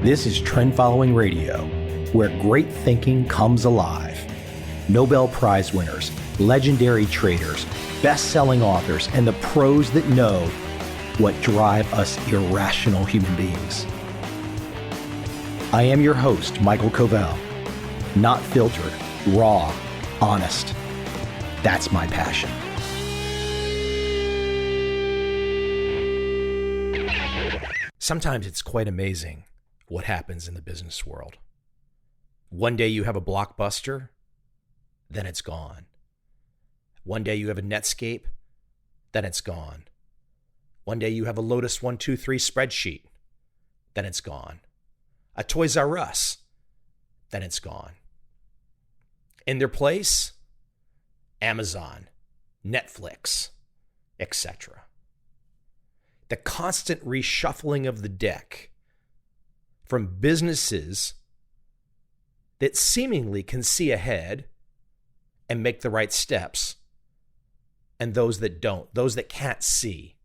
This is Trend Following Radio, where great thinking comes alive. Nobel Prize winners, legendary traders, best-selling authors, and the pros that know what drive us irrational human beings. I am your host, Michael Covel. Not filtered, raw, honest. That's my passion. Sometimes it's quite amazing what happens in the business world. One day you have a Blockbuster, then it's gone. One day you have a Netscape, then it's gone. One day you have a Lotus 1-2-3 spreadsheet, then it's gone. A Toys R Us, then it's gone. In their place, Amazon, Netflix, etc. The constant reshuffling of the deck from businesses that seemingly can see ahead and make the right steps, and those that don't, those that can't see.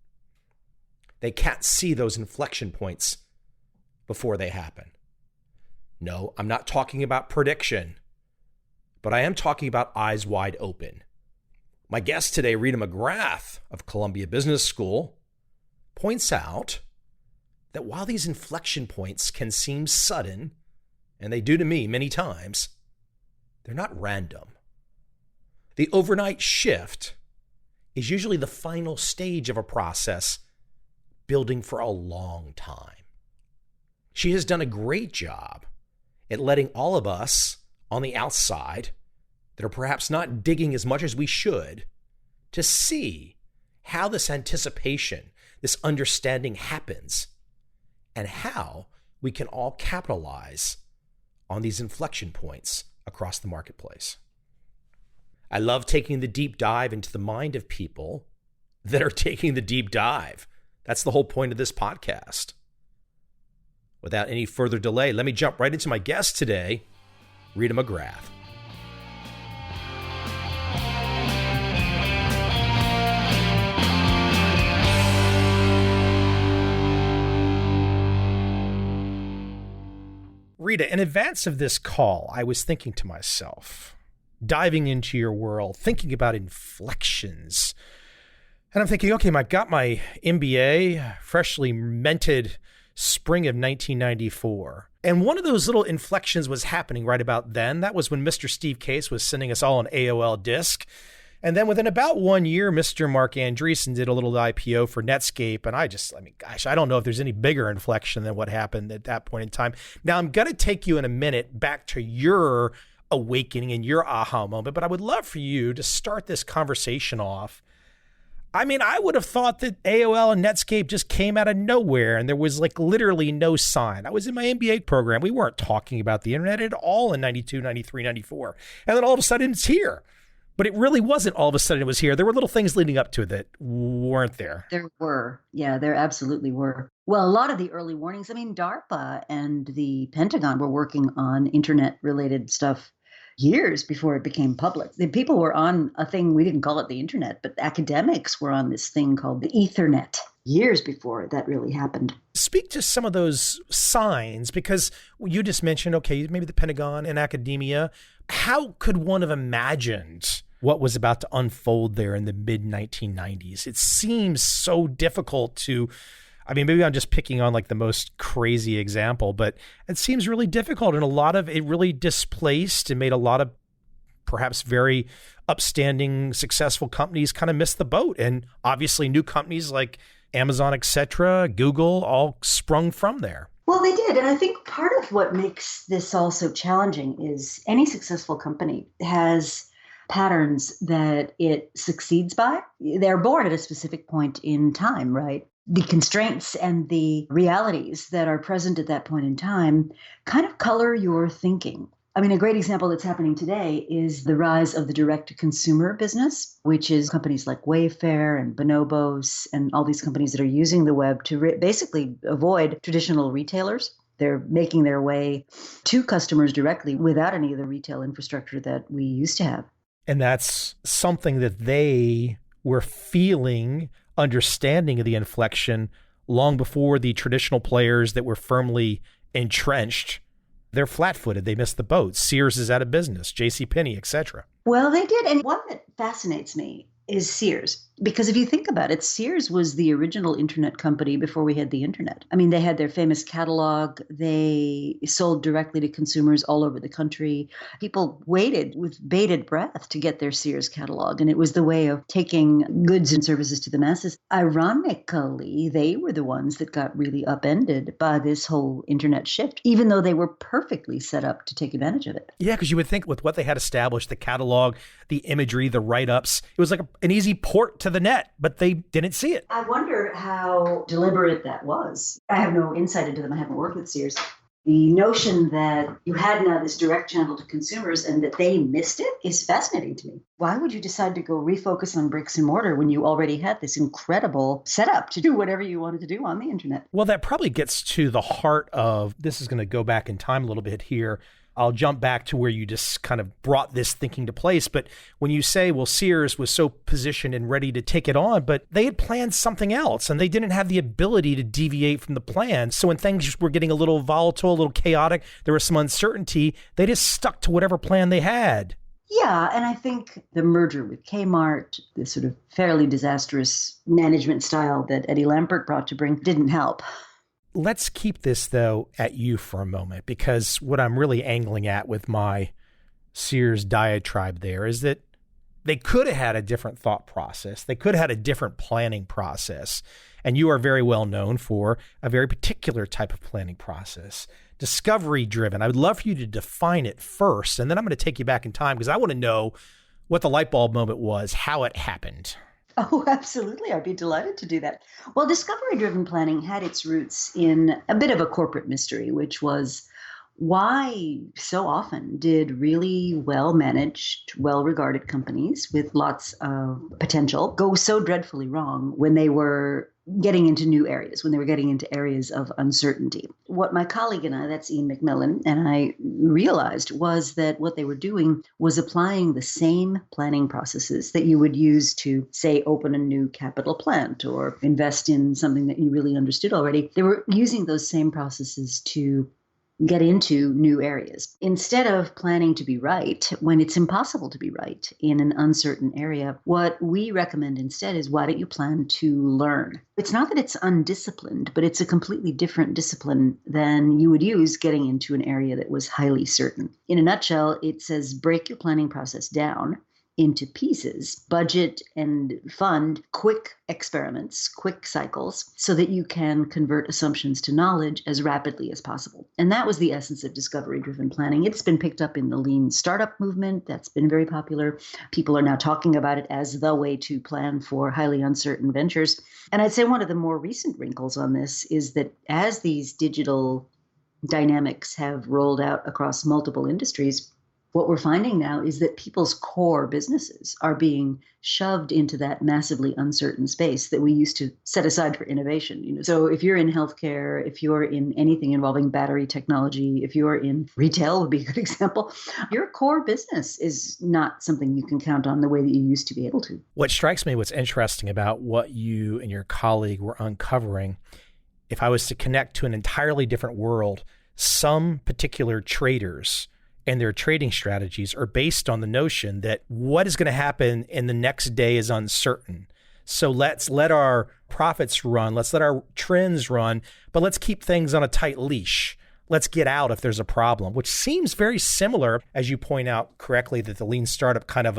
They can't see those inflection points before they happen. No, I'm not talking about prediction, but I am talking about eyes wide open. My guest today, Rita McGrath of Columbia Business School, points out that while these inflection points can seem sudden, and they do to me many times, they're not random. The overnight shift is usually the final stage of a process building for a long time. She has done a great job at letting all of us on the outside that are perhaps not digging as much as we should to see how this anticipation, this understanding happens, and how we can all capitalize on these inflection points across the marketplace. I love taking the deep dive into the mind of people that are taking the deep dive. That's the whole point of this podcast. Without any further delay, let me jump right into my guest today, Rita McGrath. Rita, in advance of this call, I was thinking to myself, diving into your world, thinking about inflections. And I'm thinking, okay, I got my MBA, freshly minted spring of 1994. And one of those little inflections was happening right about then. That was when Mr. Steve Case was sending us all an AOL disk. And then within about 1 year, Mr. Mark Andreessen did a little IPO for Netscape. And I don't know if there's any bigger inflection than what happened at that point in time. Now, I'm going to take you in a minute back to your awakening and your aha moment, but I would love for you to start this conversation off. I mean, I would have thought that AOL and Netscape just came out of nowhere and there was like literally no sign. I was in my MBA program. We weren't talking about the internet at all in 92, 93, 94. And then all of a sudden it's here. But it really wasn't all of a sudden it was here. There were little things leading up to it that weren't there. There were. Yeah, there absolutely were. Well, a lot of the early warnings, DARPA and the Pentagon were working on internet-related stuff years before it became public. The people were on a thing, we didn't call it the internet, but academics were on this thing called the Ethernet years before that really happened. Speak to some of those signs, because you just mentioned, okay, maybe the Pentagon and academia. How could one have imagined what was about to unfold there in the mid-1990s? It seems so difficult to, maybe I'm just picking on like the most crazy example, but it seems really difficult. And a lot of it really displaced and made a lot of perhaps very upstanding, successful companies kind of miss the boat. And obviously new companies like Amazon, et cetera, Google, all sprung from there. Well, they did. And I think part of what makes this all so challenging is any successful company has patterns that it succeeds by. They're born at a specific point in time, right? The constraints and the realities that are present at that point in time kind of color your thinking. A great example that's happening today is the rise of the direct-to-consumer business, which is companies like Wayfair and Bonobos and all these companies that are using the web to basically avoid traditional retailers. They're making their way to customers directly without any of the retail infrastructure that we used to have. And that's something that they were feeling, understanding of the inflection long before the traditional players that were firmly entrenched, they're flat-footed. They missed the boat. Sears is out of business, JCPenney, etc. Well, they did. And one that fascinates me is Sears. Because if you think about it, Sears was the original internet company before we had the internet. I mean, they had their famous catalog. They sold directly to consumers all over the country. People waited with bated breath to get their Sears catalog. And it was the way of taking goods and services to the masses. Ironically, they were the ones that got really upended by this whole internet shift, even though they were perfectly set up to take advantage of it. Yeah, because you would think with what they had established, the catalog, the imagery, the write-ups, it was like an easy port to the net, but they didn't see it. I wonder how deliberate that was. I have no insight into them. I haven't worked with Sears. The notion that you had now this direct channel to consumers and that they missed it is fascinating to me. Why would you decide to go refocus on bricks and mortar when you already had this incredible setup to do whatever you wanted to do on the internet? Well, that probably gets to the heart of, this is going to go back in time a little bit here. I'll jump back to where you just kind of brought this thinking to place. But when you say, well, Sears was so positioned and ready to take it on, but they had planned something else and they didn't have the ability to deviate from the plan. So when things were getting a little volatile, a little chaotic, there was some uncertainty, they just stuck to whatever plan they had. Yeah, and I think the merger with Kmart, the sort of fairly disastrous management style that Eddie Lampert brought to bring, didn't help. Let's keep this, though, at you for a moment, because what I'm really angling at with my Sears diatribe there is that they could have had a different thought process. They could have had a different planning process. And you are very well known for a very particular type of planning process, discovery driven. I would love for you to define it first, and then I'm going to take you back in time because I want to know what the light bulb moment was, how it happened. Oh, absolutely. I'd be delighted to do that. Well, discovery-driven planning had its roots in a bit of a corporate mystery, which was why so often did really well-managed, well-regarded companies with lots of potential go so dreadfully wrong when they were getting into new areas, when they were getting into areas of uncertainty. What my colleague and I, that's Ian McMillan, and I realized was that what they were doing was applying the same planning processes that you would use to, say, open a new capital plant or invest in something that you really understood already. They were using those same processes to get into new areas. Instead of planning to be right when it's impossible to be right in an uncertain area, what we recommend instead is, why don't you plan to learn? It's not that it's undisciplined, but it's a completely different discipline than you would use getting into an area that was highly certain. In a nutshell, it says break your planning process down into pieces, budget and fund quick experiments, quick cycles, so that you can convert assumptions to knowledge as rapidly as possible. And that was the essence of discovery-driven planning. It's been picked up in the lean startup movement. That's been very popular. People are now talking about it as the way to plan for highly uncertain ventures. And I'd say one of the more recent wrinkles on this is that as these digital dynamics have rolled out across multiple industries, what we're finding now is that people's core businesses are being shoved into that massively uncertain space that we used to set aside for innovation. So if you're in healthcare, if you're in anything involving battery technology, if you're in retail would be a good example, your core business is not something you can count on the way that you used to be able to. What strikes me, what's interesting about what you and your colleague were uncovering, if I was to connect to an entirely different world, some particular traders and their trading strategies are based on the notion that what is going to happen in the next day is uncertain. So let's let our profits run, let's let our trends run, but let's keep things on a tight leash. Let's get out if there's a problem, which seems very similar, as you point out correctly, that the lean startup kind of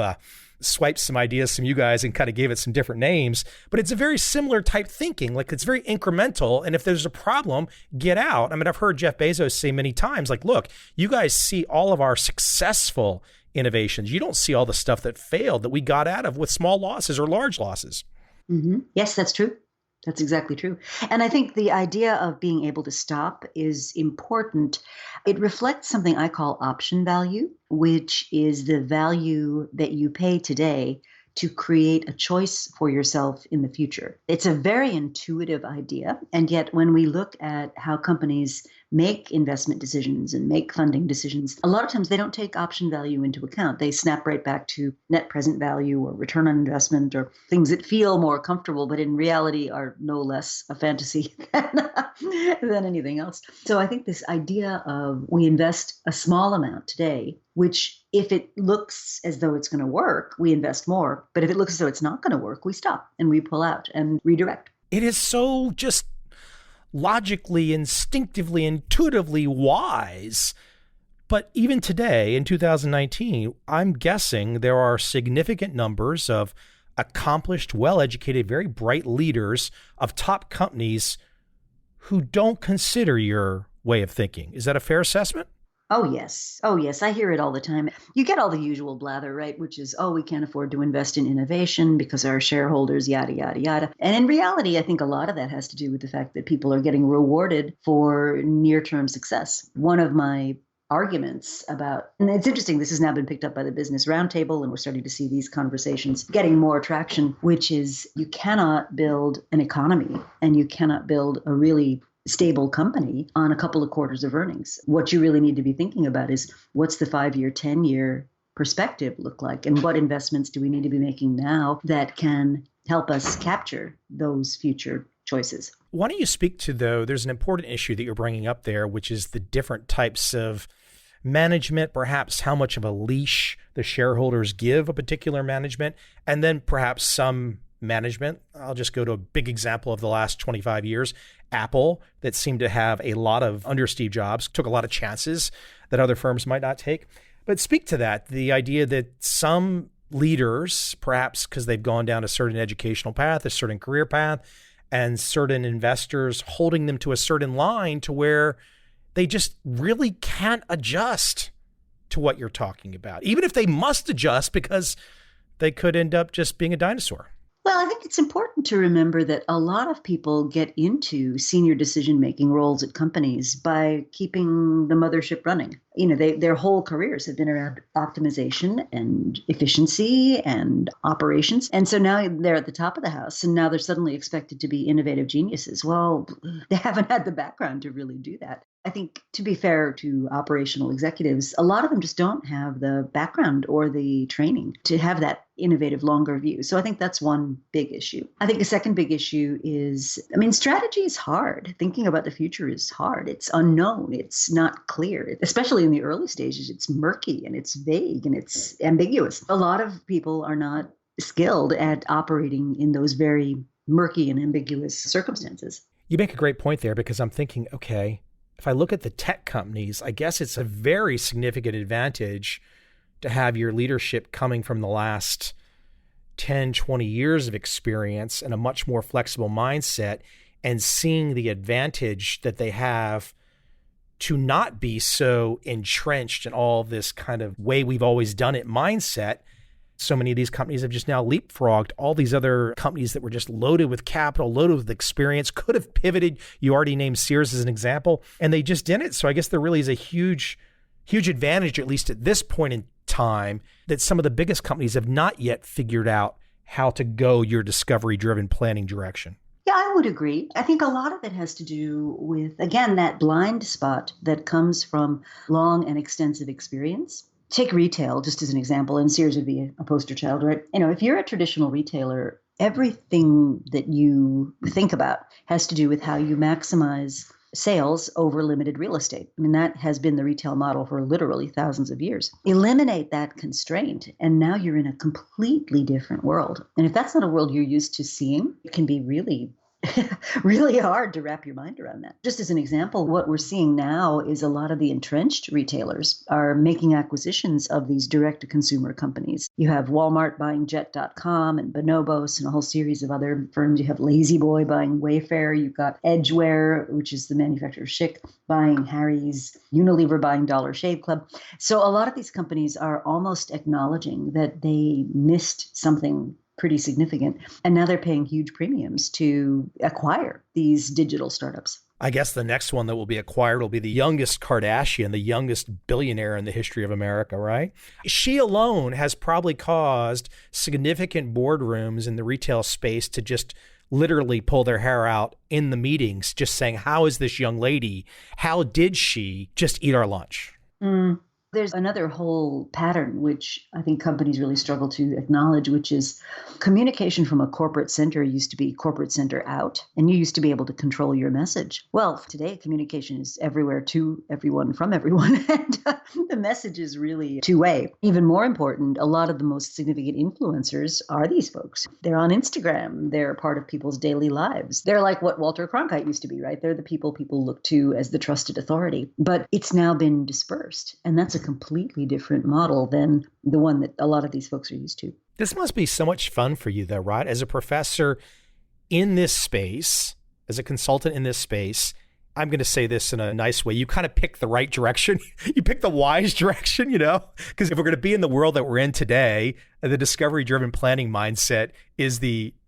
swiped some ideas from you guys and kind of gave it some different names, but it's a very similar type thinking. Like, it's very incremental. And if there's a problem, get out. I mean, I've heard Jeff Bezos say many times, like, look, you guys see all of our successful innovations. You don't see all the stuff that failed that we got out of with small losses or large losses. Mm-hmm. Yes, that's true. That's exactly true. And I think the idea of being able to stop is important. It reflects something I call option value, which is the value that you pay today to create a choice for yourself in the future. It's a very intuitive idea. And yet when we look at how companies make investment decisions and make funding decisions, a lot of times they don't take option value into account. They snap right back to net present value or return on investment or things that feel more comfortable, but in reality are no less a fantasy than anything else. So I think this idea of we invest a small amount today, which if it looks as though it's going to work, we invest more. But if it looks as though it's not going to work, we stop and we pull out and redirect. It is so just logically, instinctively, intuitively wise. But even today, in 2019, I'm guessing there are significant numbers of accomplished, well-educated, very bright leaders of top companies who don't consider your way of thinking. Is that a fair assessment? Oh, yes. Oh, yes. I hear it all the time. You get all the usual blather, right? Which is, oh, we can't afford to invest in innovation because our shareholders, yada, yada, yada. And in reality, I think a lot of that has to do with the fact that people are getting rewarded for near-term success. One of my arguments about, and it's interesting, this has now been picked up by the Business Roundtable, and we're starting to see these conversations getting more traction, which is you cannot build an economy and you cannot build a really stable company on a couple of quarters of earnings. What you really need to be thinking about is what's the 5-year, 10-year perspective look like, and what investments do we need to be making now that can help us capture those future choices. Why don't you speak to, though, there's an important issue that you're bringing up there, which is the different types of management, perhaps how much of a leash the shareholders give a particular management, and then perhaps some management. I'll just go to a big example of the last 25 years, Apple, that seemed to have a lot of, under Steve Jobs, took a lot of chances that other firms might not take. But speak to that, the idea that some leaders, perhaps because they've gone down a certain educational path, a certain career path, and certain investors holding them to a certain line to where they just really can't adjust to what you're talking about, even if they must adjust because they could end up just being a dinosaur. Well, I think it's important to remember that a lot of people get into senior decision-making roles at companies by keeping the mothership running. You know, their whole careers have been around optimization and efficiency and operations. And so now they're at the top of the house, and now they're suddenly expected to be innovative geniuses. Well, they haven't had the background to really do that. I think, to be fair to operational executives, a lot of them just don't have the background or the training to have that innovative, longer view. So I think that's one big issue. I think a second big issue is, strategy is hard. Thinking about the future is hard. It's unknown. It's not clear, especially in the early stages. It's murky and it's vague and it's ambiguous. A lot of people are not skilled at operating in those very murky and ambiguous circumstances. You make a great point there, because I'm thinking, okay, if I look at the tech companies, I guess it's a very significant advantage to have your leadership coming from the last 10, 20 years of experience and a much more flexible mindset, and seeing the advantage that they have to not be so entrenched in all this kind of way we've always done it mindset. So many of these companies have just now leapfrogged all these other companies that were just loaded with capital, loaded with experience, could have pivoted. You already named Sears as an example, and they just didn't. So I guess there really is a huge advantage, at least at this point in time, that some of the biggest companies have not yet figured out how to go your discovery-driven planning direction. Yeah, I would agree. I think a lot of it has to do with, again, that blind spot that comes from long and extensive experience. Take retail just as an example, and Sears would be a poster child, right? If you're a traditional retailer, everything that you think about has to do with how you maximize sales over limited real estate. That has been the retail model for literally thousands of years. Eliminate that constraint, and now you're in a completely different world. And if that's not a world you're used to seeing, it can be really really hard to wrap your mind around that. Just as an example, what we're seeing now is a lot of the entrenched retailers are making acquisitions of these direct-to-consumer companies. You have Walmart buying Jet.com and Bonobos and a whole series of other firms. You have La-Z-Boy buying Wayfair. You've got Edgeware, which is the manufacturer of Schick, buying Harry's, Unilever buying Dollar Shave Club. So a lot of these companies are almost acknowledging that they missed something pretty significant. And now they're paying huge premiums to acquire these digital startups. I guess the next one that will be acquired will be the youngest Kardashian, the youngest billionaire in the history of America, right? She alone has probably caused significant boardrooms in the retail space to just literally pull their hair out in the meetings, just saying, how is this young lady? How did she just eat our lunch? There's another whole pattern, which I think companies really struggle to acknowledge, which is communication from a corporate center used to be corporate center out, and you used to be able to control your message. Well, today communication is everywhere to everyone from everyone, and the message is really two-way. Even more important, a lot of the most significant influencers are these folks. They're on Instagram. They're part of people's daily lives. They're like what Walter Cronkite used to be, right? They're the people look to as the trusted authority. But it's now been dispersed, and that's a completely different model than the one that a lot of these folks are used to. This must be so much fun for you though, right? As a professor in this space, as a consultant in this space, I'm going to say this in a nice way. You kind of pick the right direction. You pick the wise direction, because if we're going to be in the world that we're in today, the discovery-driven planning mindset is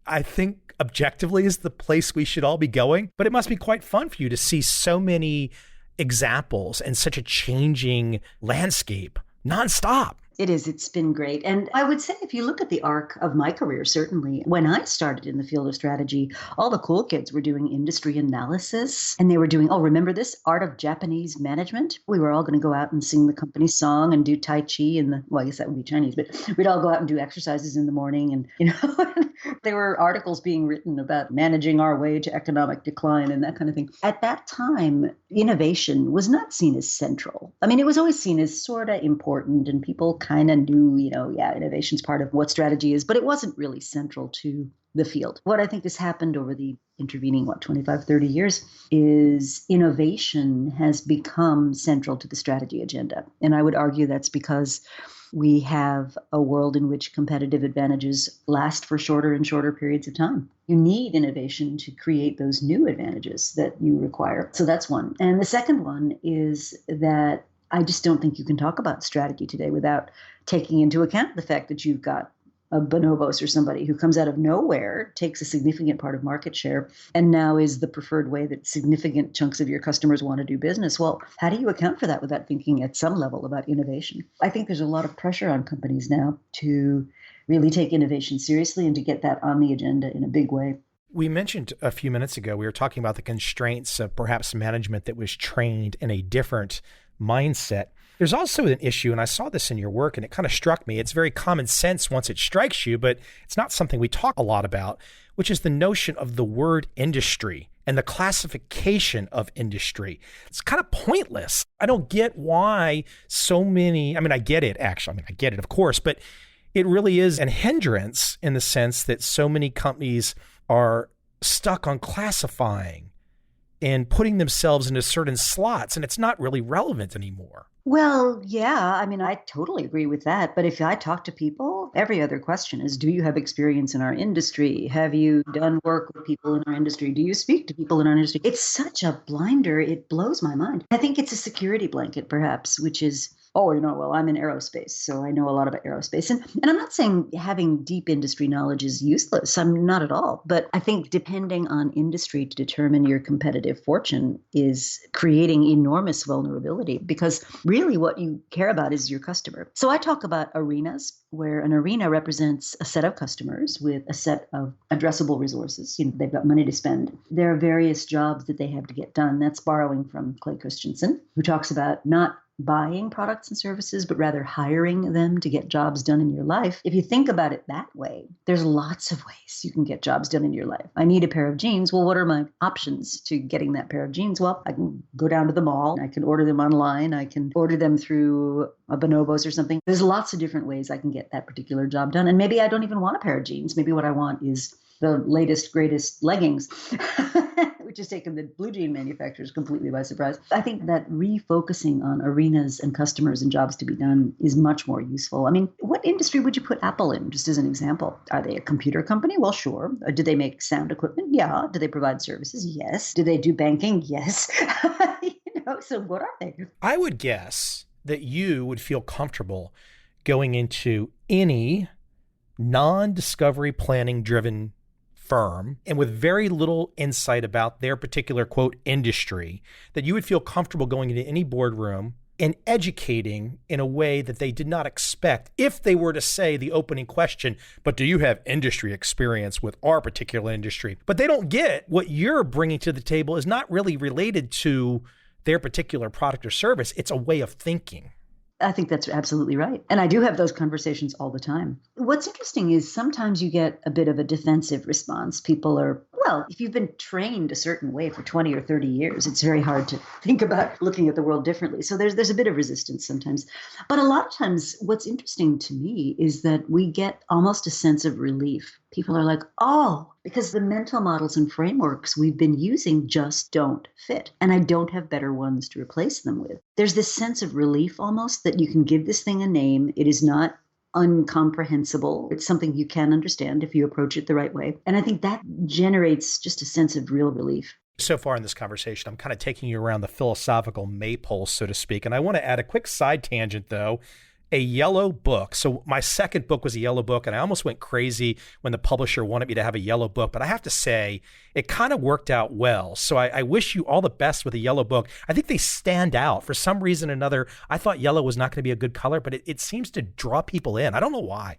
I think objectively is the place we should all be going. But it must be quite fun for you to see so many examples and such a changing landscape nonstop. It is. It's been great. And I would say if you look at the arc of my career, certainly when I started in the field of strategy, all the cool kids were doing industry analysis and they were doing, remember this? Art of Japanese management. We were all going to go out and sing the company song and do Tai Chi I guess that would be Chinese, but we'd all go out and do exercises in the morning. And, there were articles being written about managing our way to economic decline and that kind of thing. At that time, innovation was not seen as central. I mean, it was always seen as sort of important and people kind of knew, innovation's part of what strategy is, but it wasn't really central to the field. What I think has happened over the intervening, 25, 30 years is innovation has become central to the strategy agenda. And I would argue that's because we have a world in which competitive advantages last for shorter and shorter periods of time. You need innovation to create those new advantages that you require. So that's one. And the second one is that I just don't think you can talk about strategy today without taking into account the fact that you've got a bonobos or somebody who comes out of nowhere, takes a significant part of market share, and now is the preferred way that significant chunks of your customers want to do business. Well, how do you account for that without thinking at some level about innovation? I think there's a lot of pressure on companies now to really take innovation seriously and to get that on the agenda in a big way. We mentioned a few minutes ago, we were talking about the constraints of perhaps management that was trained in a different mindset. There's also an issue, and I saw this in your work, and it kind of struck me. It's very common sense once it strikes you, but it's not something we talk a lot about, which is the notion of the word industry and the classification of industry. It's kind of pointless. I don't get why so many, I get it, actually. I get it, of course, but it really is a hindrance in the sense that so many companies are stuck on classifying and putting themselves into certain slots, and it's not really relevant anymore. Well, yeah, I totally agree with that. But if I talk to people, every other question is, do you have experience in our industry? Have you done work with people in our industry? Do you speak to people in our industry? It's such a blinder. It blows my mind. I think it's a security blanket, perhaps, which is, I'm in aerospace, so I know a lot about aerospace. And I'm not saying having deep industry knowledge is useless. I'm not at all. But I think depending on industry to determine your competitive fortune is creating enormous vulnerability because really what you care about is your customer. So I talk about arenas where an arena represents a set of customers with a set of addressable resources. They've got money to spend. There are various jobs that they have to get done. That's borrowing from Clay Christensen, who talks about not buying products and services, but rather hiring them to get jobs done in your life. If you think about it that way, there's lots of ways you can get jobs done in your life. I need a pair of jeans. Well, what are my options to getting that pair of jeans? Well, I can go down to the mall. I can order them online. I can order them through a bonobos or something. There's lots of different ways I can get that particular job done. And maybe I don't even want a pair of jeans. Maybe what I want is the latest, greatest leggings, which has taken the blue jean manufacturers completely by surprise. I think that refocusing on arenas and customers and jobs to be done is much more useful. What industry would you put Apple in, just as an example? Are they a computer company? Well, sure. Do they make sound equipment? Yeah. Do they provide services? Yes. Do they do banking? Yes. So what are they? I would guess that you would feel comfortable going into any non-discovery planning driven firm and with very little insight about their particular, quote, industry, that you would feel comfortable going into any boardroom and educating in a way that they did not expect if they were to say the opening question, but do you have industry experience with our particular industry? But they don't get what you're bringing to the table is not really related to their particular product or service. It's a way of thinking. I think that's absolutely right. And I do have those conversations all the time. What's interesting is sometimes you get a bit of a defensive response. People are, well, if you've been trained a certain way for 20 or 30 years, it's very hard to think about looking at the world differently. So there's a bit of resistance sometimes. But a lot of times what's interesting to me is that we get almost a sense of relief. People are like, oh, because the mental models and frameworks we've been using just don't fit. And I don't have better ones to replace them with. There's this sense of relief almost that you can give this thing a name. It is not incomprehensible. It's something you can understand if you approach it the right way. And I think that generates just a sense of real relief. So far in this conversation, I'm kind of taking you around the philosophical maypole, so to speak. And I want to add a quick side tangent, though. A yellow book. So my second book was a yellow book, and I almost went crazy when the publisher wanted me to have a yellow book. But I have to say, it kind of worked out well. So I wish you all the best with a yellow book. I think they stand out. For some reason or another, I thought yellow was not going to be a good color, but it seems to draw people in. I don't know why.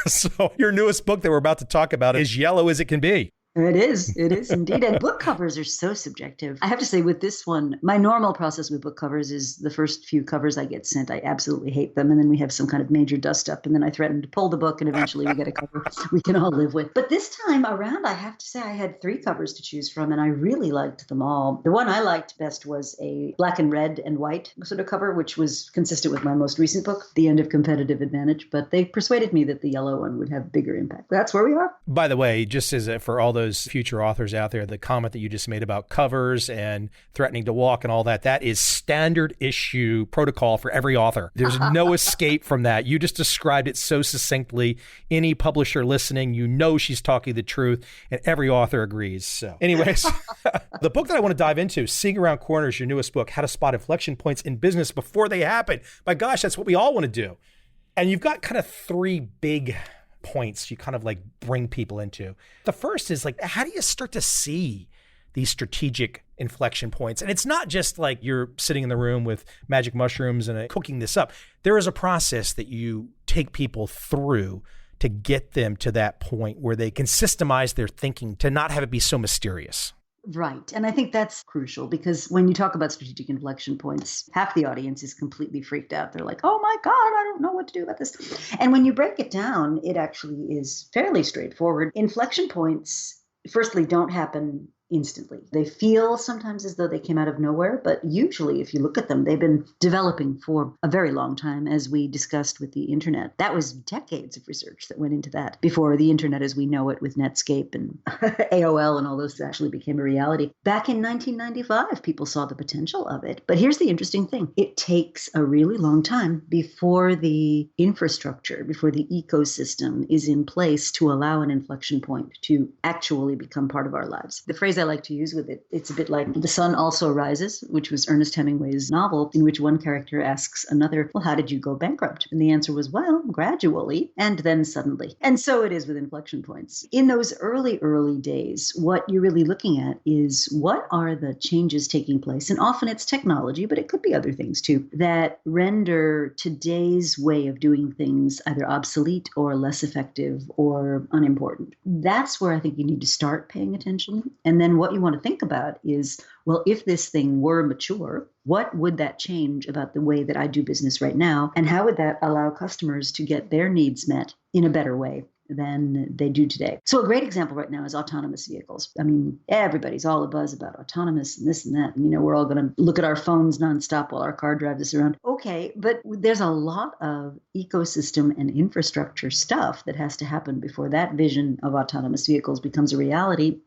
So your newest book that we're about to talk about is yellow as it can be. It is indeed. And book covers are so subjective. I have to say with this one, my normal process with book covers is the first few covers I get sent, I absolutely hate them. And then we have some kind of major dust up and then I threaten to pull the book and eventually we get a cover we can all live with. But this time around, I have to say I had 3 covers to choose from and I really liked them all. The one I liked best was a black and red and white sort of cover, which was consistent with my most recent book, The End of Competitive Advantage. But they persuaded me that the yellow one would have bigger impact. That's where we are. By the way, just as for all those future authors out there, the comment that you just made about covers and threatening to walk and all that, that is standard issue protocol for every author. There's no escape from that. You just described it so succinctly. Any publisher listening, you know she's talking the truth, and every author agrees. So anyways, the book that I want to dive into, Seeing Around Corners, your newest book, How to Spot Inflection Points in Business Before They Happen. My gosh, that's what we all want to do. And you've got kind of 3 big points you kind of like bring people into. The first is like, how do you start to see these strategic inflection points? And it's not just like you're sitting in the room with magic mushrooms and cooking this up. There is a process that you take people through to get them to that point where they can systemize their thinking to not have it be so mysterious. Right. And I think that's crucial because when you talk about strategic inflection points, half the audience is completely freaked out. They're like, oh my God, I don't know what to do about this. And when you break it down, it actually is fairly straightforward. Inflection points, firstly, don't happen instantly. They feel sometimes as though they came out of nowhere, but usually if you look at them, they've been developing for a very long time, as we discussed with the internet. That was decades of research that went into that before the internet as we know it with Netscape and AOL and all those actually became a reality. Back in 1995, people saw the potential of it. But here's the interesting thing. It takes a really long time before the infrastructure, before the ecosystem is in place to allow an inflection point to actually become part of our lives. The phrase I like to use with it, it's a bit like The Sun Also Rises, which was Ernest Hemingway's novel, in which one character asks another, well, how did you go bankrupt? And the answer was, well, gradually, and then suddenly. And so it is with inflection points. In those early days, what you're really looking at is what are the changes taking place? And often it's technology, but it could be other things too, that render today's way of doing things either obsolete or less effective or unimportant. That's where I think you need to start paying attention. And then what you want to think about is, well, if this thing were mature, what would that change about the way that I do business right now? And how would that allow customers to get their needs met in a better way than they do today? So a great example right now is autonomous vehicles. I mean, everybody's all abuzz about autonomous and this and that. And, we're all going to look at our phones nonstop while our car drives us around. Okay, but there's a lot of ecosystem and infrastructure stuff that has to happen before that vision of autonomous vehicles becomes a reality.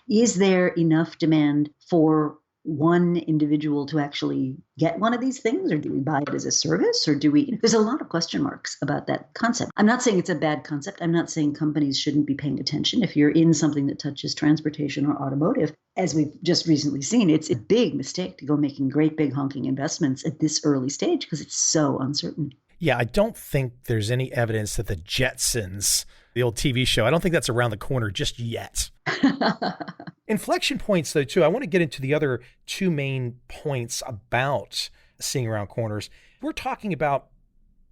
Is there enough demand for one individual to actually get one of these things, or do we buy it as a service, or do we? There's a lot of question marks about that concept. I'm not saying it's a bad concept. I'm not saying companies shouldn't be paying attention. If you're in something that touches transportation or automotive, as we've just recently seen, it's a big mistake to go making great big honking investments at this early stage because it's so uncertain. Yeah, I don't think there's any evidence that the Jetsons The old TV show. I don't think that's around the corner just yet. Inflection points, though, too. I want to get into the other two main points about seeing around corners. We're talking about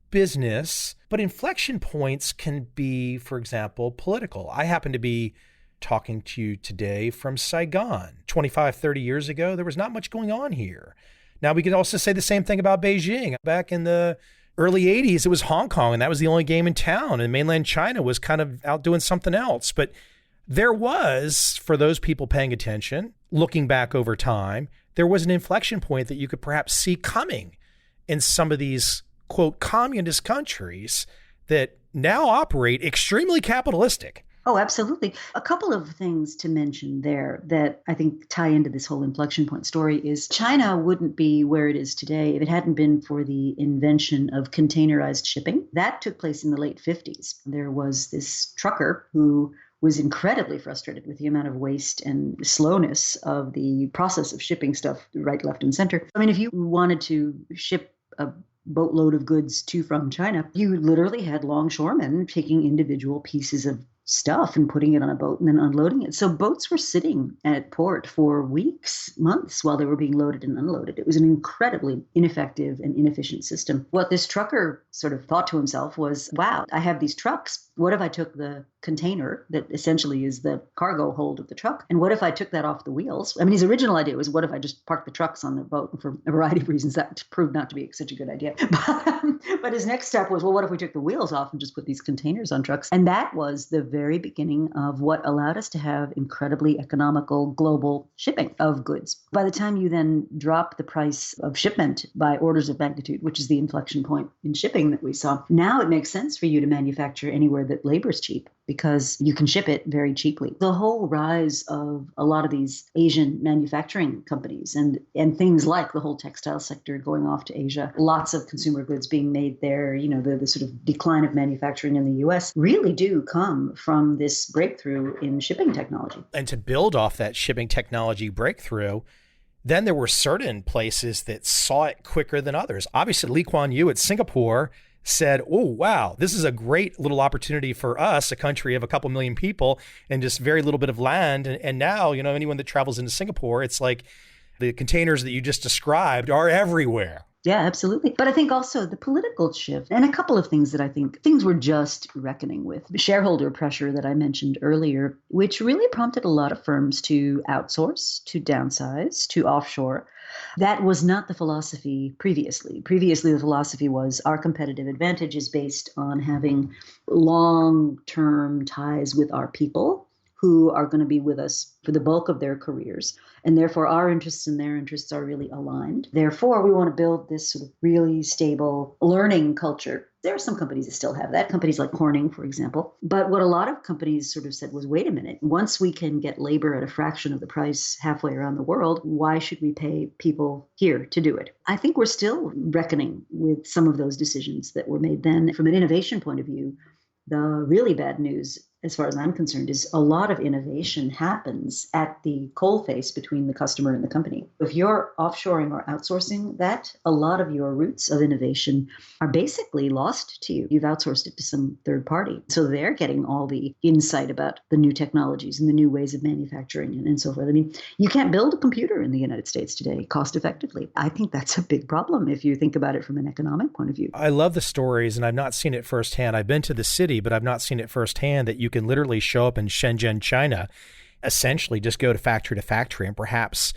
business, but inflection points can be, for example, political. I happen to be talking to you today from Saigon. 25, 30 years ago, there was not much going on here. Now, we could also say the same thing about Beijing. Back in the early 80s, it was Hong Kong, and that was the only game in town, and mainland China was kind of out doing something else. But there was, for those people paying attention, looking back over time, there was an inflection point that you could perhaps see coming in some of these, quote, communist countries that now operate extremely capitalistic. Oh, absolutely. A couple of things to mention there that I think tie into this whole inflection point story is China wouldn't be where it is today if it hadn't been for the invention of containerized shipping. That took place in the late 50s. There was this trucker who was incredibly frustrated with the amount of waste and slowness of the process of shipping stuff right, left, and center. I mean, if you wanted to ship a boatload of goods to from China, you literally had longshoremen taking individual pieces of stuff and putting it on a boat and then unloading it. So boats were sitting at port for weeks, months while they were being loaded and unloaded. It was an incredibly ineffective and inefficient system. What this trucker sort of thought to himself was, wow, I have these trucks. What if I took the container that essentially is the cargo hold of the truck? And what if I took that off the wheels? I mean, his original idea was, what if I just parked the trucks on the boat? And for a variety of reasons, that proved not to be such a good idea. But his next step was, well, what if we took the wheels off and just put these containers on trucks? And that was the very beginning of what allowed us to have incredibly economical global shipping of goods. By the time you then drop the price of shipment by orders of magnitude, which is the inflection point in shipping that we saw, now it makes sense for you to manufacture anywhere that labor is cheap because you can ship it very cheaply. The whole rise of a lot of these Asian manufacturing companies and things like the whole textile sector going off to Asia, lots of consumer goods being made there, you know, the sort of decline of manufacturing in the US really do come from this breakthrough in shipping technology. And to build off that shipping technology breakthrough, then there were certain places that saw it quicker than others. Obviously, Lee Kuan Yew at Singapore said, oh, wow, this is a great little opportunity for us, a country of a couple million people and just very little bit of land. And now, you know, anyone that travels into Singapore, it's like the containers that you just described are everywhere. Yeah, absolutely. But I think also the political shift and a couple of things that I think things we're just reckoning with. The shareholder pressure that I mentioned earlier, which really prompted a lot of firms to outsource, to downsize, to offshore. That was not the philosophy previously. Previously, the philosophy was our competitive advantage is based on having long-term ties with our people who are going to be with us for the bulk of their careers. And therefore, our interests and their interests are really aligned. Therefore, we want to build this sort of really stable learning culture. There are some companies that still have that, companies like Corning, for example. But what a lot of companies sort of said was, wait a minute, once we can get labor at a fraction of the price halfway around the world, why should we pay people here to do it? I think we're still reckoning with some of those decisions that were made then. From an innovation point of view, the really bad news, as far as I'm concerned, is a lot of innovation happens at the coalface between the customer and the company. If you're offshoring or outsourcing that, a lot of your roots of innovation are basically lost to you. You've outsourced it to some third party. So they're getting all the insight about the new technologies and the new ways of manufacturing and so forth. I mean, you can't build a computer in the United States today cost effectively. I think that's a big problem if you think about it from an economic point of view. I love the stories, and I've not seen it firsthand. I've been to the city, but I've not seen it firsthand that you can literally show up in Shenzhen, China, essentially just go to factory, and perhaps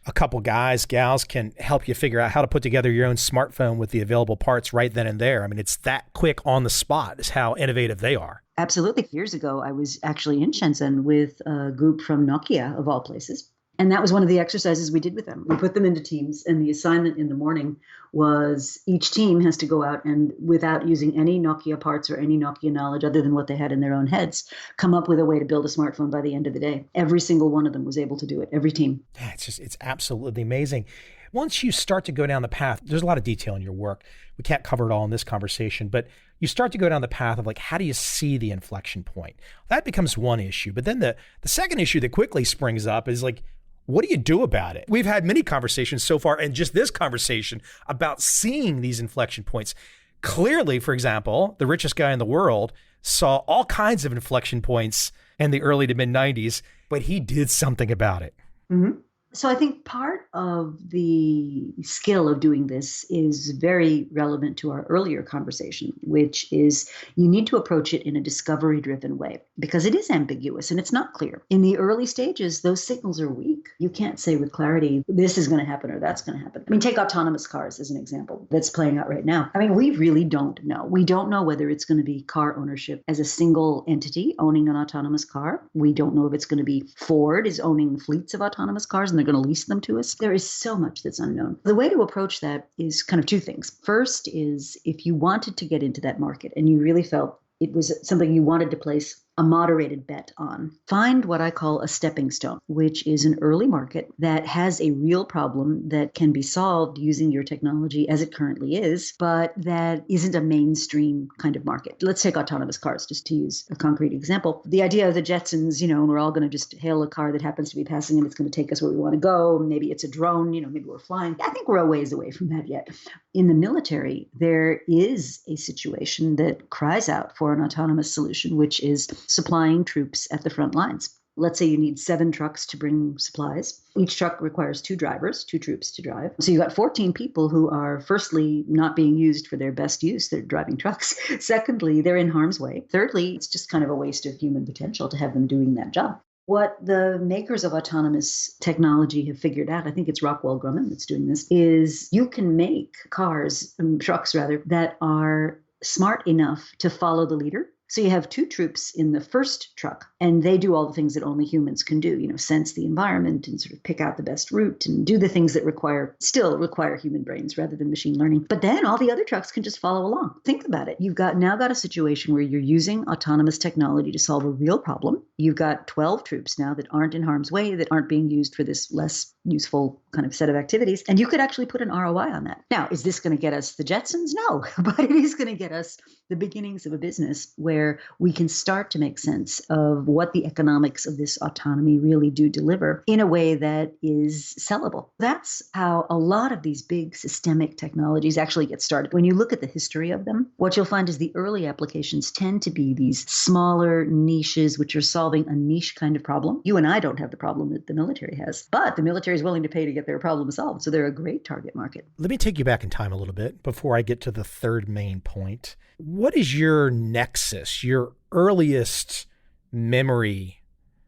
a couple guys, gals can help you figure out how to put together your own smartphone with the available parts right then and there. I mean, it's that quick on the spot is how innovative they are. Absolutely. Years ago, I was actually in Shenzhen with a group from Nokia, of all places. And that was one of the exercises we did with them. We put them into teams, and the assignment in the morning was each team has to go out and, without using any Nokia parts or any Nokia knowledge other than what they had in their own heads, come up with a way to build a smartphone by the end of the day. Every single one of them was able to do it, every team. Yeah, it's absolutely amazing. Once you start to go down the path, there's a lot of detail in your work. We can't cover it all in this conversation, but you start to go down the path of like, how do you see the inflection point? That becomes one issue. But then the second issue that quickly springs up is like, what do you do about it? We've had many conversations so far, and just this conversation about seeing these inflection points. Clearly, for example, the richest guy in the world saw all kinds of inflection points in the early to mid 90s, but he did something about it. Mm-hmm. So I think part of the skill of doing this is very relevant to our earlier conversation, which is you need to approach it in a discovery-driven way because it is ambiguous and it's not clear. In the early stages, those signals are weak. You can't say with clarity, this is going to happen or that's going to happen. I mean, take autonomous cars as an example that's playing out right now. I mean, we really don't know. We don't know whether it's going to be car ownership as a single entity owning an autonomous car. We don't know if it's going to be Ford is owning fleets of autonomous cars and they're going to lease them to us. There is so much that's unknown. The way to approach that is kind of two things. First is if you wanted to get into that market and you really felt it was something you wanted to place a moderated bet on, find what I call a stepping stone, which is an early market that has a real problem that can be solved using your technology as it currently is, but that isn't a mainstream kind of market. Let's take autonomous cars, just to use a concrete example. The idea of the Jetsons, and we're all going to just hail a car that happens to be passing and it's going to take us where we want to go. Maybe it's a drone, maybe we're flying. I think we're a ways away from that yet. In the military, there is a situation that cries out for an autonomous solution, which is supplying troops at the front lines. Let's say you need 7 trucks to bring supplies. Each truck requires 2 drivers, 2 troops to drive. So you've got 14 people who are, firstly, not being used for their best use. They're driving trucks. Secondly, they're in harm's way. Thirdly, it's just kind of a waste of human potential to have them doing that job. What the makers of autonomous technology have figured out, I think it's Rockwell Grumman that's doing this, is you can make trucks that are smart enough to follow the leader. So you have 2 troops in the first truck, and they do all the things that only humans can do, sense the environment and sort of pick out the best route and do the things that still require human brains rather than machine learning. But then all the other trucks can just follow along. Think about it. You've now got a situation where you're using autonomous technology to solve a real problem. You've got 12 troops now that aren't in harm's way, that aren't being used for this less useful kind of set of activities. And you could actually put an ROI on that. Now, is this going to get us the Jetsons? No, but it is going to get us the beginnings of a business where we can start to make sense of what the economics of this autonomy really do deliver in a way that is sellable. That's how a lot of these big systemic technologies actually get started. When you look at the history of them, what you'll find is the early applications tend to be these smaller niches, which are solving a niche kind of problem. You and I don't have the problem that the military has, but the military is willing to pay to get their problem solved. So they're a great target market. Let me take you back in time a little bit before I get to the third main point. What is your nexus, your earliest memory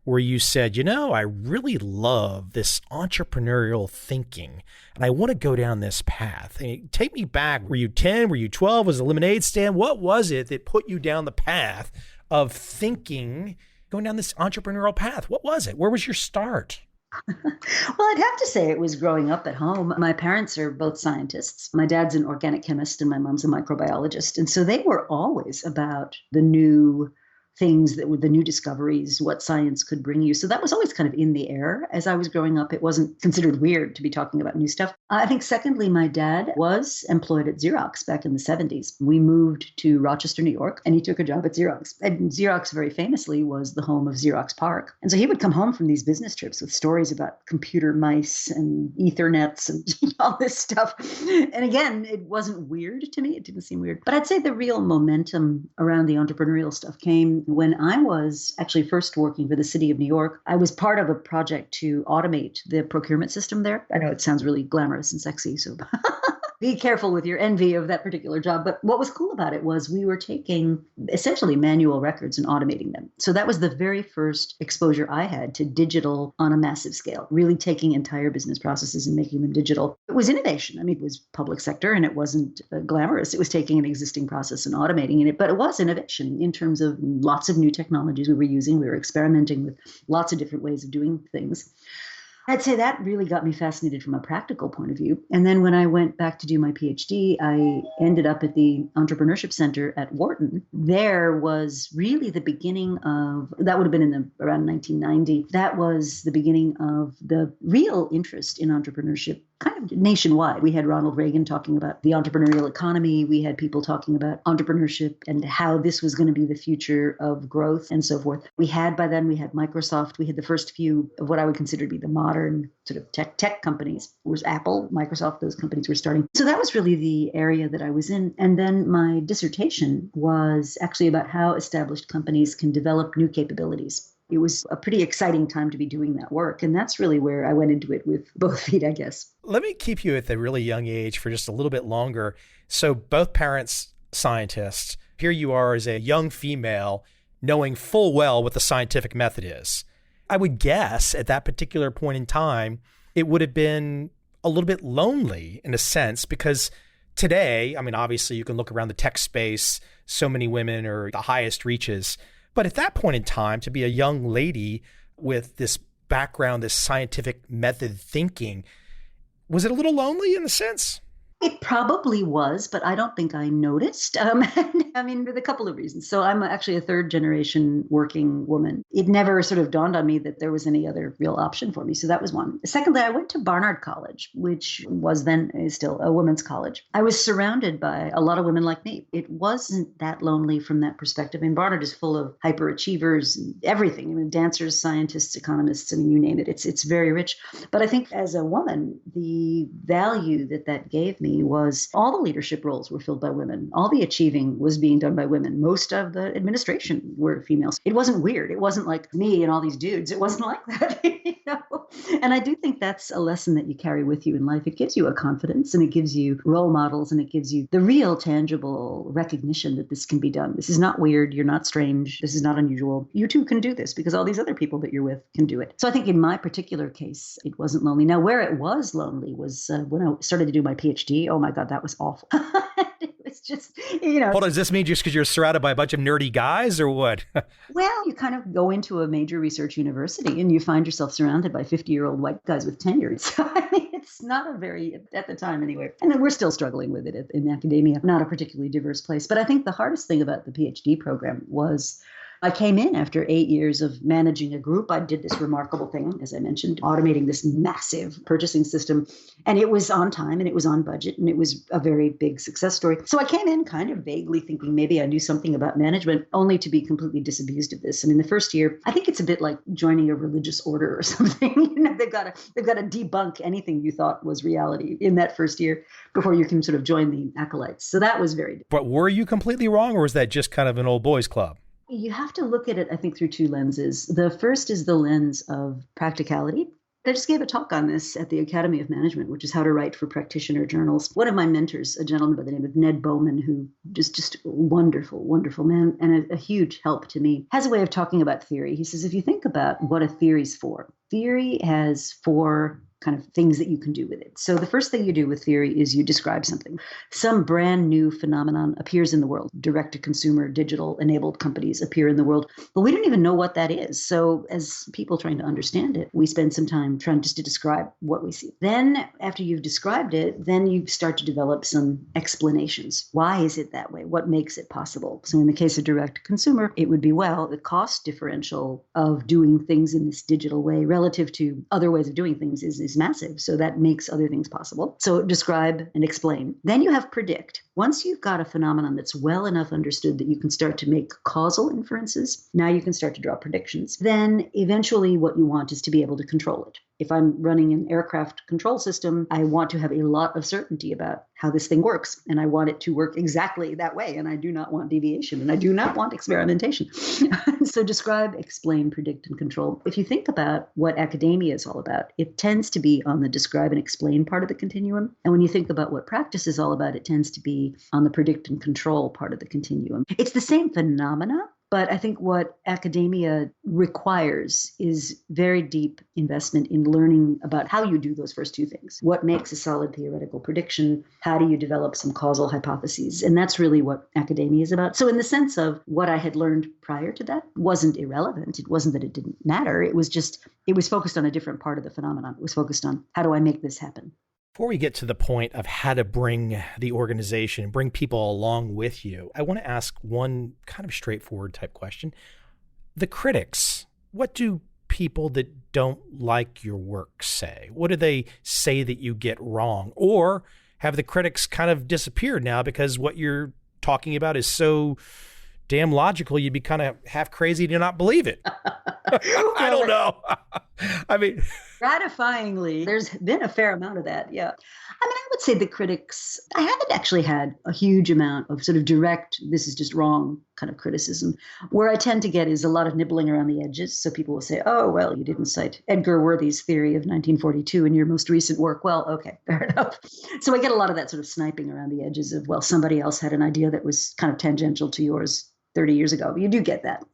where you said, I really love this entrepreneurial thinking and I want to go down this path? Take me back. Were you 10? Were you 12? Was it a lemonade stand? What was it that put you down the path of thinking, going down this entrepreneurial path? What was it? Where was your start? Well, I'd have to say it was growing up at home. My parents are both scientists. My dad's an organic chemist and my mom's a microbiologist. And so they were always about the new things that were the new discoveries, what science could bring you. So that was always kind of in the air as I was growing up. It wasn't considered weird to be talking about new stuff. I think secondly, my dad was employed at Xerox back in the 70s. We moved to Rochester, New York, and he took a job at Xerox. And Xerox very famously was the home of Xerox PARC. And so he would come home from these business trips with stories about computer mice and Ethernets and all this stuff. And again, it wasn't weird to me. It didn't seem weird. But I'd say the real momentum around the entrepreneurial stuff came when I was actually first working for the city of New York. I was part of a project to automate the procurement system there. I know it sounds really glamorous and sexy, so be careful with your envy of that particular job. But what was cool about it was we were taking essentially manual records and automating them. So that was the very first exposure I had to digital on a massive scale, really taking entire business processes and making them digital. It was innovation. I mean, it was public sector and it wasn't glamorous. It was taking an existing process and automating it, but it was innovation in terms of lots of new technologies we were using. We were experimenting with lots of different ways of doing things. I'd say that really got me fascinated from a practical point of view. And then when I went back to do my PhD, I ended up at the Entrepreneurship Center at Wharton. There was really the beginning of, that would have been around 1990. That was the beginning of the real interest in entrepreneurship kind of nationwide. We had Ronald Reagan talking about the entrepreneurial economy. We had people talking about entrepreneurship and how this was going to be the future of growth and so forth. By then we had Microsoft. We had the first few of what I would consider to be the modern sort of tech companies. It was Apple, Microsoft, those companies were starting. So that was really the area that I was in. And then my dissertation was actually about how established companies can develop new capabilities. It was a pretty exciting time to be doing that work. And that's really where I went into it with both feet, I guess. Let me keep you at the really young age for just a little bit longer. So both parents, scientists, here you are as a young female knowing full well what the scientific method is. I would guess at that particular point in time, it would have been a little bit lonely in a sense, because today, I mean, obviously you can look around the tech space, so many women are the highest reaches. But at that point in time, to be a young lady with this background, this scientific method thinking, was it a little lonely in a sense? It probably was, but I don't think I noticed. I mean, with a couple of reasons. So I'm actually a third generation working woman. It never sort of dawned on me that there was any other real option for me. So that was one. Secondly, I went to Barnard College, which was then still a women's college. I was surrounded by a lot of women like me. It wasn't that lonely from that perspective. I mean, Barnard is full of hyperachievers, everything. I mean, dancers, scientists, economists, I mean, you name it. It's very rich. But I think as a woman, the value that gave me was all the leadership roles were filled by women. All the achieving was being done by women. Most of the administration were females. It wasn't weird. It wasn't like me and all these dudes. It wasn't like that, And I do think that's a lesson that you carry with you in life. It gives you a confidence and it gives you role models and it gives you the real tangible recognition that this can be done. This is not weird. You're not strange. This is not unusual. You too can do this because all these other people that you're with can do it. So I think in my particular case, it wasn't lonely. Now, where it was lonely was when I started to do my PhD. Oh my God, that was awful. It was just, Hold on, does this mean just because you're surrounded by a bunch of nerdy guys or what? Well, you kind of go into a major research university and you find yourself surrounded by 50-year-old white guys with tenure. So, I mean, it's not a very, at the time anyway, and then we're still struggling with it in academia, not a particularly diverse place. But I think the hardest thing about the PhD program was I came in after 8 years of managing a group. I did this remarkable thing, as I mentioned, automating this massive purchasing system. And it was on time and it was on budget and it was a very big success story. So I came in kind of vaguely thinking maybe I knew something about management, only to be completely disabused of this. I mean, the first year, I think it's a bit like joining a religious order or something. They've got to debunk anything you thought was reality in that first year before you can sort of join the acolytes. So that was very difficult. But were you completely wrong, or was that just kind of an old boys club? You have to look at it, I think, through two lenses. The first is the lens of practicality. I just gave a talk on this at the Academy of Management, which is how to write for practitioner journals. One of my mentors, a gentleman by the name of Ned Bowman, who just a wonderful, wonderful man and a huge help to me, has a way of talking about theory. He says, if you think about what a theory's for, theory has four kind of things that you can do with it. So the first thing you do with theory is you describe something. Some brand new phenomenon appears in the world. Direct-to-consumer, digital-enabled companies appear in the world. But we don't even know what that is. So as people trying to understand it, we spend some time trying just to describe what we see. Then after you've described it, then you start to develop some explanations. Why is it that way? What makes it possible? So in the case of direct-to-consumer, it would be, well, the cost differential of doing things in this digital way relative to other ways of doing things is massive. So that makes other things possible. So describe and explain. Then you have predict. Once you've got a phenomenon that's well enough understood that you can start to make causal inferences, now you can start to draw predictions. Then eventually what you want is to be able to control it. If I'm running an aircraft control system, I want to have a lot of certainty about how this thing works. And I want it to work exactly that way. And I do not want deviation. And I do not want experimentation. So describe, explain, predict, and control. If you think about what academia is all about, it tends to be on the describe and explain part of the continuum. And when you think about what practice is all about, it tends to be on the predict and control part of the continuum. It's the same phenomena. But I think what academia requires is very deep investment in learning about how you do those first two things. What makes a solid theoretical prediction? How do you develop some causal hypotheses? And that's really what academia is about. So in the sense of what I had learned prior to that wasn't irrelevant. It wasn't that it didn't matter. It was focused on a different part of the phenomenon. It was focused on how do I make this happen? Before we get to the point of how to bring the organization, bring people along with you, I want to ask one kind of straightforward type question. The critics, what do people that don't like your work say? What do they say that you get wrong? Or have the critics kind of disappeared now because what you're talking about is so damn logical, you'd be kind of half crazy to not believe it? I don't know. I mean, gratifyingly, there's been a fair amount of that. Yeah. I mean, I would say the critics, I haven't actually had a huge amount of sort of direct, this is just wrong kind of criticism. Where I tend to get is a lot of nibbling around the edges. So people will say, oh, well, you didn't cite Edgar Worthy's theory of 1942 in your most recent work. Well, okay, fair enough. So I get a lot of that sort of sniping around the edges of, well, somebody else had an idea that was kind of tangential to yours 30 years ago. You do get that.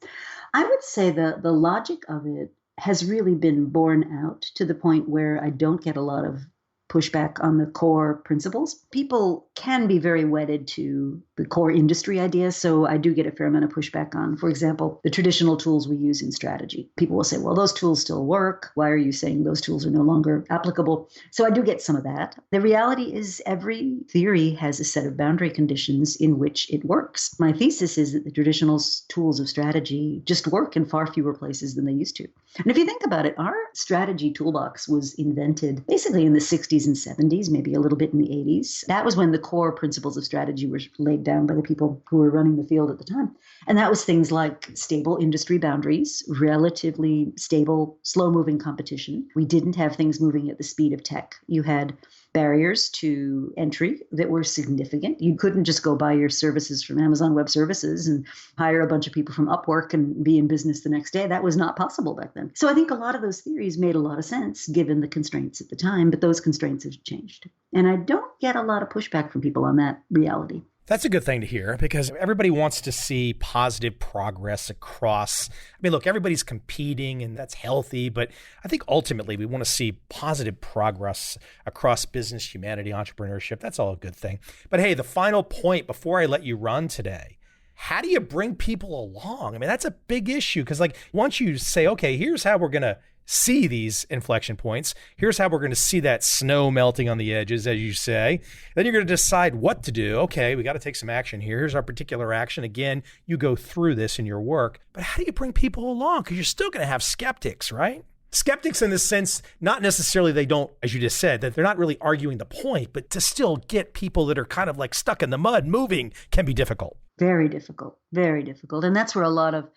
I would say the logic of it has really been borne out to the point where I don't get a lot of pushback on the core principles. People can be very wedded to the core industry ideas, so I do get a fair amount of pushback on, for example, the traditional tools we use in strategy. People will say, well, those tools still work. Why are you saying those tools are no longer applicable? So I do get some of that. The reality is every theory has a set of boundary conditions in which it works. My thesis is that the traditional tools of strategy just work in far fewer places than they used to. And if you think about it, our strategy toolbox was invented basically in the 60s and 70s, maybe a little bit in the 80s. That was when the core principles of strategy were laid down by the people who were running the field at the time. And that was things like stable industry boundaries, relatively stable, slow-moving competition. We didn't have things moving at the speed of tech. You had barriers to entry that were significant. You couldn't just go buy your services from Amazon Web Services and hire a bunch of people from Upwork and be in business the next day. That was not possible back then. So I think a lot of those theories made a lot of sense given the constraints at the time, but those constraints have changed. And I don't get a lot of pushback from people on that reality. That's a good thing to hear because everybody wants to see positive progress across. I mean, look, everybody's competing and that's healthy, but I think ultimately we want to see positive progress across business, humanity, entrepreneurship. That's all a good thing. But hey, the final point before I let you run today, how do you bring people along? I mean, that's a big issue because like once you say, okay, here's how we're going to see these inflection points. Here's how we're going to see that snow melting on the edges, as you say. Then you're going to decide what to do. Okay, we got to take some action here. Here's our particular action. Again, you go through this in your work. But how do you bring people along? Because you're still going to have skeptics, right? Skeptics in the sense, not necessarily they don't, as you just said, that they're not really arguing the point, but to still get people that are kind of like stuck in the mud moving can be difficult. Very difficult, very difficult. And that's where a lot of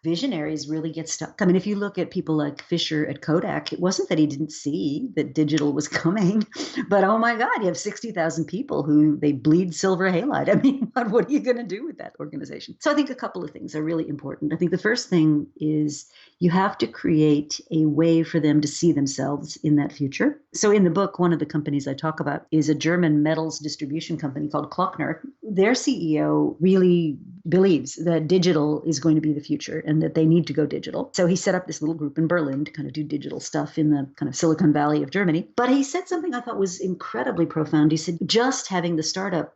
visionaries really get stuck. I mean, if you look at people like Fisher at Kodak, it wasn't that he didn't see that digital was coming, but oh my God, you have 60,000 people who they bleed silver halide. I mean, what are you going to do with that organization? So I think a couple of things are really important. I think the first thing is you have to create a way for them to see themselves in that future. So in the book, one of the companies I talk about is a German metals distribution company called Klockner. Their CEO really believes that digital is going to be the future and that they need to go digital. So he set up this little group in Berlin to kind of do digital stuff in the kind of Silicon Valley of Germany. But he said something I thought was incredibly profound. He said, just having the startup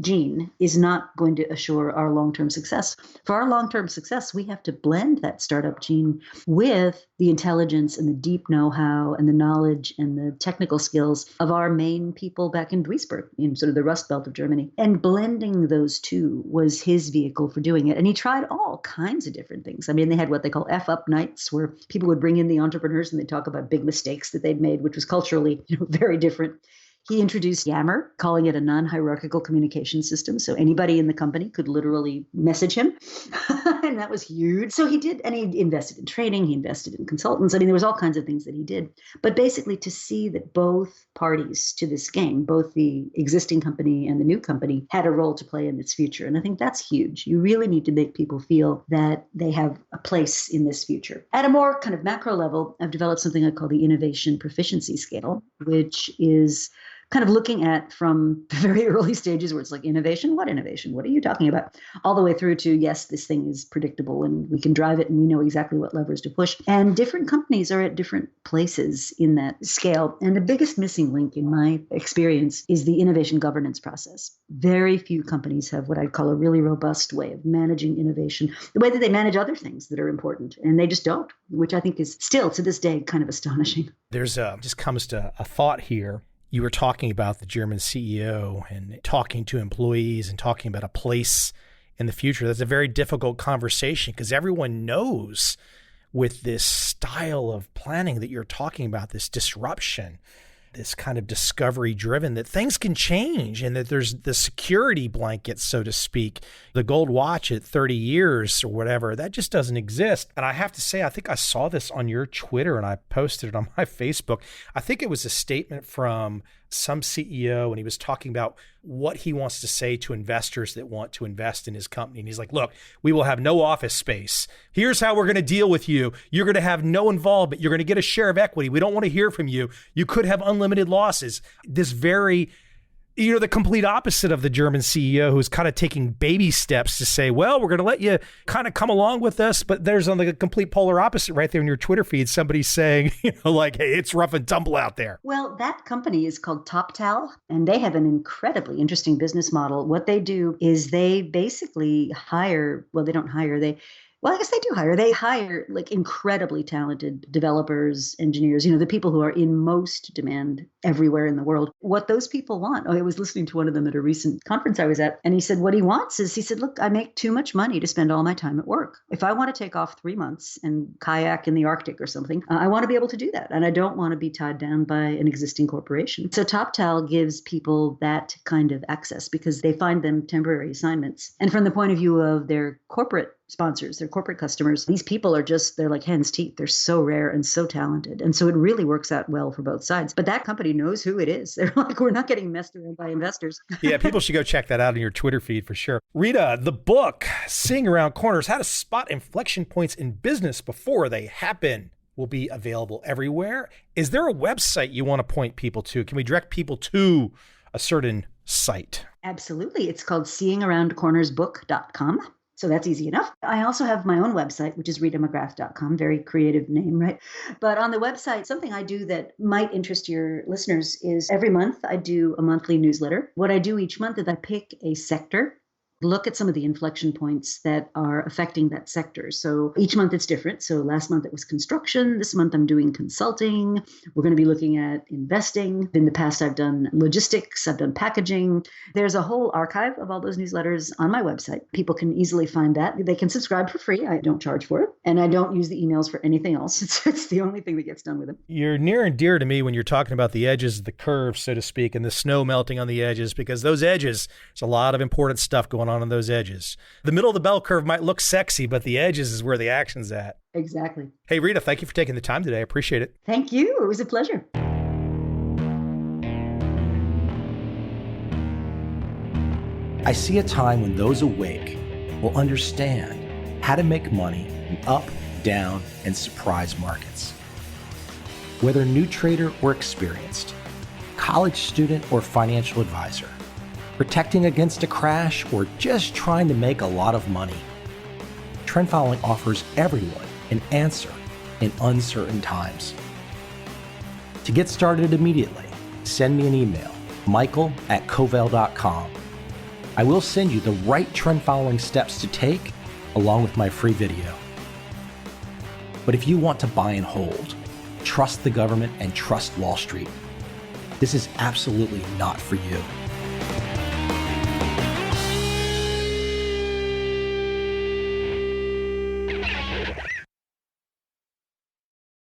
gene is not going to assure our long-term success. For our long-term success, we have to blend that startup gene with the intelligence and the deep know-how and the knowledge and the technical skills of our main people back in Duisburg, in sort of the Rust Belt of Germany. And blending those two was his vehicle for doing it. And he tried all kinds of different things. I mean, they had what they call F-up nights, where people would bring in the entrepreneurs and they'd talk about big mistakes that they'd made, which was culturally, very different. He introduced Yammer, calling it a non-hierarchical communication system. So anybody in the company could literally message him. And that was huge. So he did, and he invested in training, he invested in consultants. I mean, there was all kinds of things that he did. But basically to see that both parties to this game, both the existing company and the new company, had a role to play in its future. And I think that's huge. You really need to make people feel that they have a place in this future. At a more kind of macro level, I've developed something I call the Innovation Proficiency Scale, which is kind of looking at from the very early stages where it's like innovation? What innovation? What are you talking about? All the way through to, yes, this thing is predictable and we can drive it and we know exactly what levers to push. And different companies are at different places in that scale. And the biggest missing link in my experience is the innovation governance process. Very few companies have what I'd call a really robust way of managing innovation, the way that they manage other things that are important. And they just don't, which I think is still to this day kind of astonishing. There's just comes to a thought here. You were talking about the German CEO and talking to employees and talking about a place in the future. That's a very difficult conversation because everyone knows with this style of planning that you're talking about, this disruption, this kind of discovery driven, that things can change and that there's the security blanket, so to speak, the gold watch at 30 years or whatever, that just doesn't exist. And I have to say, I think I saw this on your Twitter and I posted it on my Facebook. I think it was a statement from some CEO and he was talking about what he wants to say to investors that want to invest in his company. And he's like, look, we will have no office space. Here's how we're going to deal with you. You're going to have no involvement. You're going to get a share of equity. We don't want to hear from you. You could have unlimited losses. This very, the complete opposite of the German CEO who's kind of taking baby steps to say, well, we're going to let you kind of come along with us. But there's on the complete polar opposite right there in your Twitter feed, somebody saying, like, hey, it's rough and tumble out there. Well, that company is called TopTal, and they have an incredibly interesting business model. What they do is they basically hire, well, they don't hire, I guess they do hire. They hire like incredibly talented developers, engineers, the people who are in most demand everywhere in the world. What those people want. I was listening to one of them at a recent conference I was at, and he said what he wants is, he said, look, I make too much money to spend all my time at work. If I want to take off 3 months and kayak in the Arctic or something, I want to be able to do that. And I don't want to be tied down by an existing corporation. So TopTal gives people that kind of access because they find them temporary assignments. And from the point of view of their corporate sponsors, their corporate customers, these people are they're like hen's teeth. They're so rare and so talented. And so it really works out well for both sides. But that company knows who it is. They're like, we're not getting messed around by investors. Yeah, people should go check that out on your Twitter feed for sure. Rita, the book, Seeing Around Corners, How to Spot Inflection Points in Business Before They Happen, will be available everywhere. Is there a website you want to point people to? Can we direct people to a certain site? Absolutely. It's called seeingaroundcornersbook.com. So that's easy enough. I also have my own website, which is ritamcgrath.com. Very creative name, right? But on the website, something I do that might interest your listeners is every month I do a monthly newsletter. What I do each month is I pick a sector, look at some of the inflection points that are affecting that sector. So each month it's different. So last month it was construction. This month I'm doing consulting. We're going to be looking at investing. In the past, I've done logistics. I've done packaging. There's a whole archive of all those newsletters on my website. People can easily find that. They can subscribe for free. I don't charge for it. And I don't use the emails for anything else. It's the only thing that gets done with them. You're near and dear to me when you're talking about the edges of the curve, so to speak, and the snow melting on the edges, because those edges, there's a lot of important stuff going on those edges. The middle of the bell curve might look sexy, but the edges is where the action's at. Exactly. Hey, Rita, thank you for taking the time today. I appreciate it. Thank you. It was a pleasure. I see a time when those awake will understand how to make money in up, down, and surprise markets. Whether new trader or experienced, college student or financial advisor, protecting against a crash, or just trying to make a lot of money, trend following offers everyone an answer in uncertain times. To get started immediately, send me an email, michael@covel.com. I will send you the right trend following steps to take along with my free video. But if you want to buy and hold, trust the government and trust Wall Street, this is absolutely not for you.